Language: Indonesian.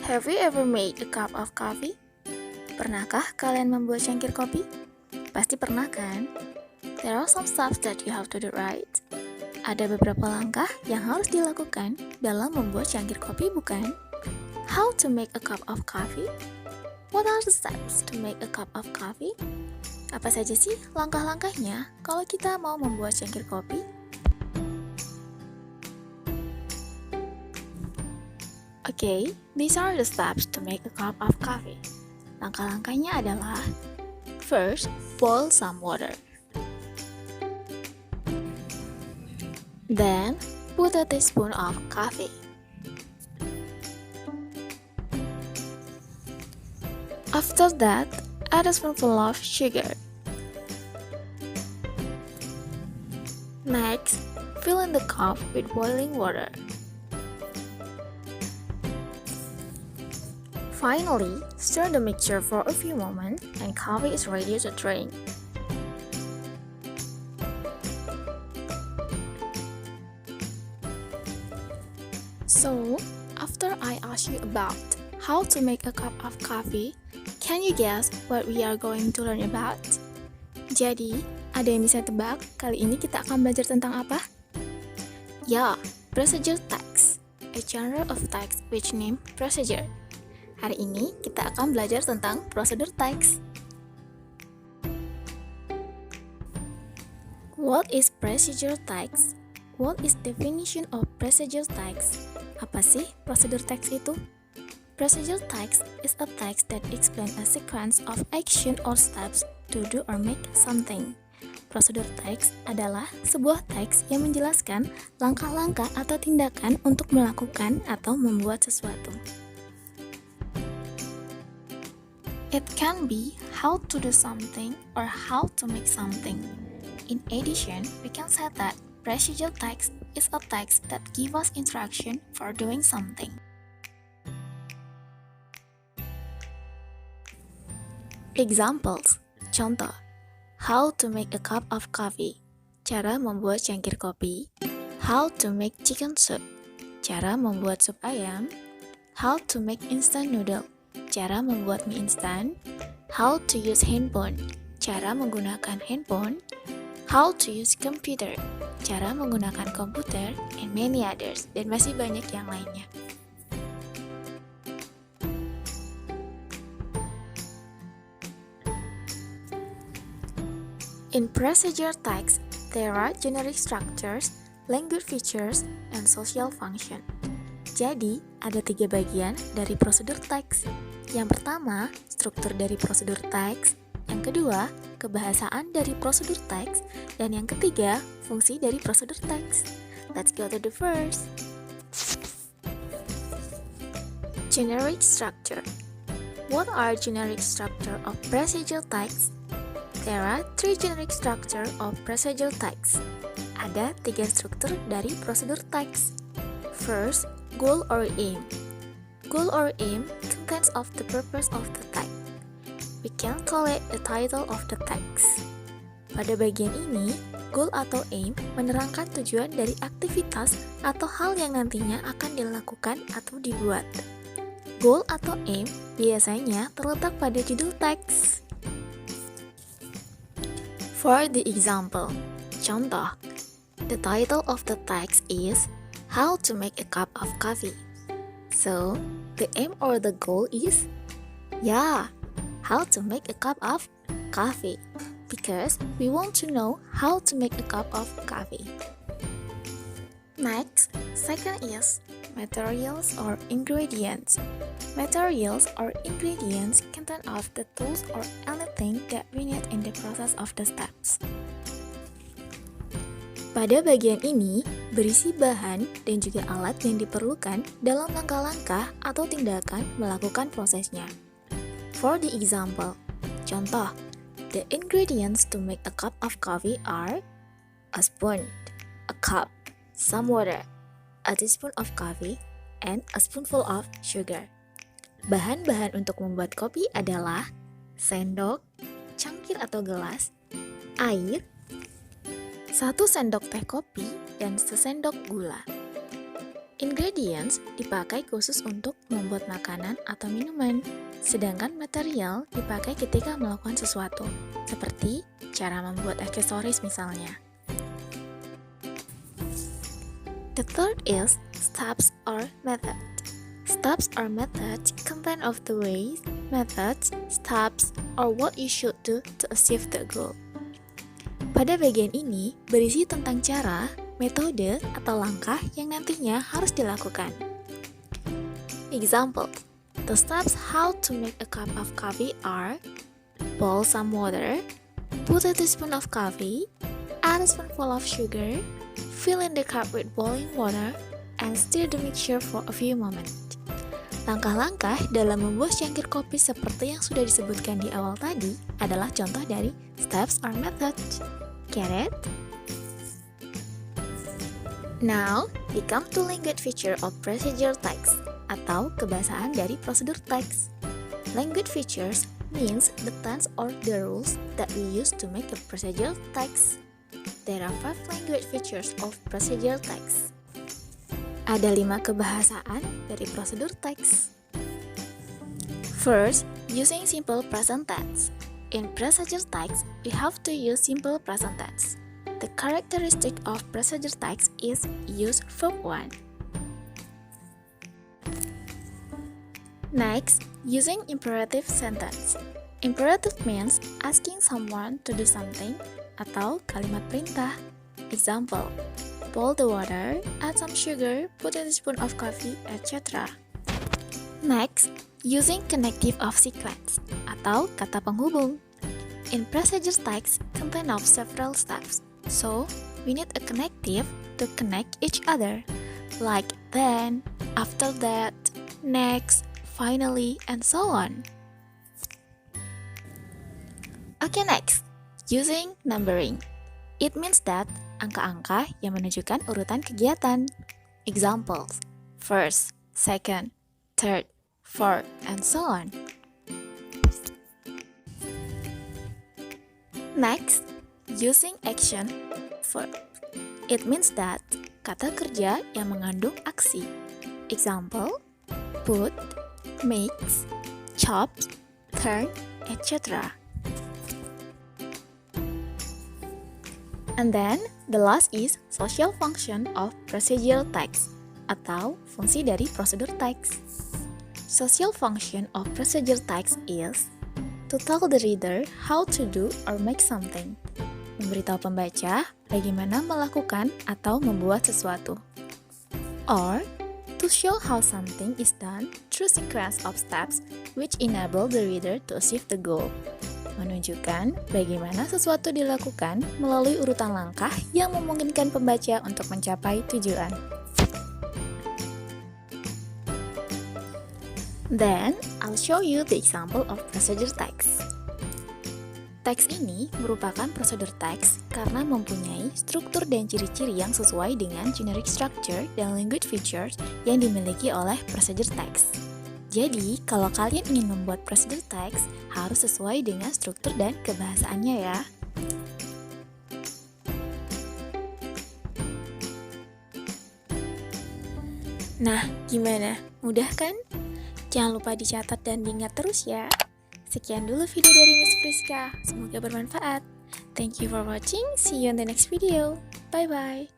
Have you ever made a cup of coffee? Pernahkah kalian membuat cangkir kopi? Pasti pernah kan? There are some steps that you have to do right. Ada beberapa langkah yang harus dilakukan dalam membuat cangkir kopi, bukan? How to make a cup of coffee? What are the steps to make a cup of coffee? Apa saja sih langkah-langkahnya kalau kita mau membuat cangkir kopi? Okay, these are the steps to make a cup of coffee. Langkah-langkahnya adalah: first, boil some water. Then, put a teaspoon of coffee. After that, add a spoonful of sugar. Next, fill in the cup with boiling water. Finally, stir the mixture for a few moments and coffee is ready to drink. So, after I ask you about how to make a cup of coffee, can you guess what we are going to learn about? Jadi, ada yang bisa tebak kali ini kita akan belajar tentang apa? Ya, procedure text, a genre of text which name procedure. Hari ini kita akan belajar tentang procedure text. What is procedure text? What is definition of procedure text? Apa sih procedure text itu? Procedure text is a text that explains a sequence of action or steps to do or make something. Procedure text adalah sebuah teks yang menjelaskan langkah-langkah atau tindakan untuk melakukan atau membuat sesuatu. It can be how to do something or how to make something. In addition, we can say that procedure text is a text that gives us instruction for doing something. Examples, contoh, how to make a cup of coffee, cara membuat cangkir kopi. How to make chicken soup, cara membuat sup ayam. How to make instant noodle, cara membuat mie instan. How to use handphone, cara menggunakan handphone. How to use computer, cara menggunakan komputer, and many others, dan masih banyak yang lainnya. In procedure text, there are generic structures, language features, and social function. Jadi, ada 3 bagian dari prosedur teks. Yang pertama, struktur dari prosedur teks. Yang kedua, kebahasaan dari prosedur teks. Dan yang ketiga, fungsi dari prosedur teks. Let's go to the first. Generic structure. What are generic structure of procedure text? There are 3 generic structure of procedure text. Ada 3 struktur dari prosedur teks. First, goal or aim. Goal or aim contains of the purpose of the text. We can call it the title of the text. Pada bagian ini, goal atau aim menerangkan tujuan dari aktivitas atau hal yang nantinya akan dilakukan atau dibuat. Goal atau aim biasanya terletak pada judul teks. For the example, contoh, the title of the text is How to Make a Cup of Coffee. So, the aim or the goal is, how to make a cup of coffee. Because we want to know how to make a cup of coffee. Next, second is materials or ingredients. Materials or ingredients contain of the tools or anything that we need in the process of the steps. Pada bagian ini, berisi bahan dan juga alat yang diperlukan dalam langkah-langkah atau tindakan melakukan prosesnya. For the example, contoh, the ingredients to make a cup of coffee are a spoon, a cup, some water, a teaspoon of coffee, and a spoonful of sugar. Bahan-bahan untuk membuat kopi adalah sendok, cangkir atau gelas, air, 1 sendok teh kopi, dan sesendok gula. Ingredients dipakai khusus untuk membuat makanan atau minuman, sedangkan material dipakai ketika melakukan sesuatu, seperti cara membuat aksesoris misalnya. The third is steps or method. Steps or methods contain of the ways, methods, steps, or what you should do to achieve the goal. Pada bagian ini berisi tentang cara, metode, atau langkah yang nantinya harus dilakukan. Example, the steps how to make a cup of coffee are: boil some water, put a teaspoon of coffee, add a spoonful of sugar, fill in the cup with boiling water, and stir the mixture for a few moments. Langkah-langkah dalam membuat cangkir kopi seperti yang sudah disebutkan di awal tadi adalah contoh dari steps or methods. Get it? Now, we come to language feature of procedure text atau kebahasaan dari prosedur teks. Language features means the tense or the rules that we use to make a procedure text. There are 5 language features of procedure text. Ada 5 kebahasaan dari prosedur teks. First, using simple present tense. In procedure text, we have to use simple present tense. The characteristic of procedure text is use verb 1. Next, using imperative sentence. Imperative means asking someone to do something atau kalimat perintah. Example, boil the water, add some sugar, put in a spoon of coffee, etc. Next, using connective of sequence atau kata penghubung. In procedure text contain of several steps, so we need a connective to connect each other, like then, after that, next, finally, and so on. Okay, next, using numbering. It means that angka-angka yang menunjukkan urutan kegiatan. Examples, first, second, third, fourth, and so on. Next, using action verb. It means that kata kerja yang mengandung aksi. Example, put, mix, chop, turn, etc. And then, the last is social function of procedural text atau fungsi dari prosedur teks. Social function of procedural text is to tell the reader how to do or make something. Memberitahu pembaca bagaimana melakukan atau membuat sesuatu. Or, to show how something is done through sequence of steps which enable the reader to achieve the goal. Menunjukkan bagaimana sesuatu dilakukan melalui urutan langkah yang memungkinkan pembaca untuk mencapai tujuan. Then, I'll show you the example of procedure text. Teks ini merupakan prosedur teks karena mempunyai struktur dan ciri-ciri yang sesuai dengan generic structure dan language features yang dimiliki oleh procedure text. Jadi, kalau kalian ingin membuat prosedur teks, harus sesuai dengan struktur dan kebahasaannya ya. Nah, gimana? Mudah kan? Jangan lupa dicatat dan diingat terus ya. Sekian dulu video dari Miss Priska. Semoga bermanfaat. Thank you for watching. See you in the next video. Bye-bye.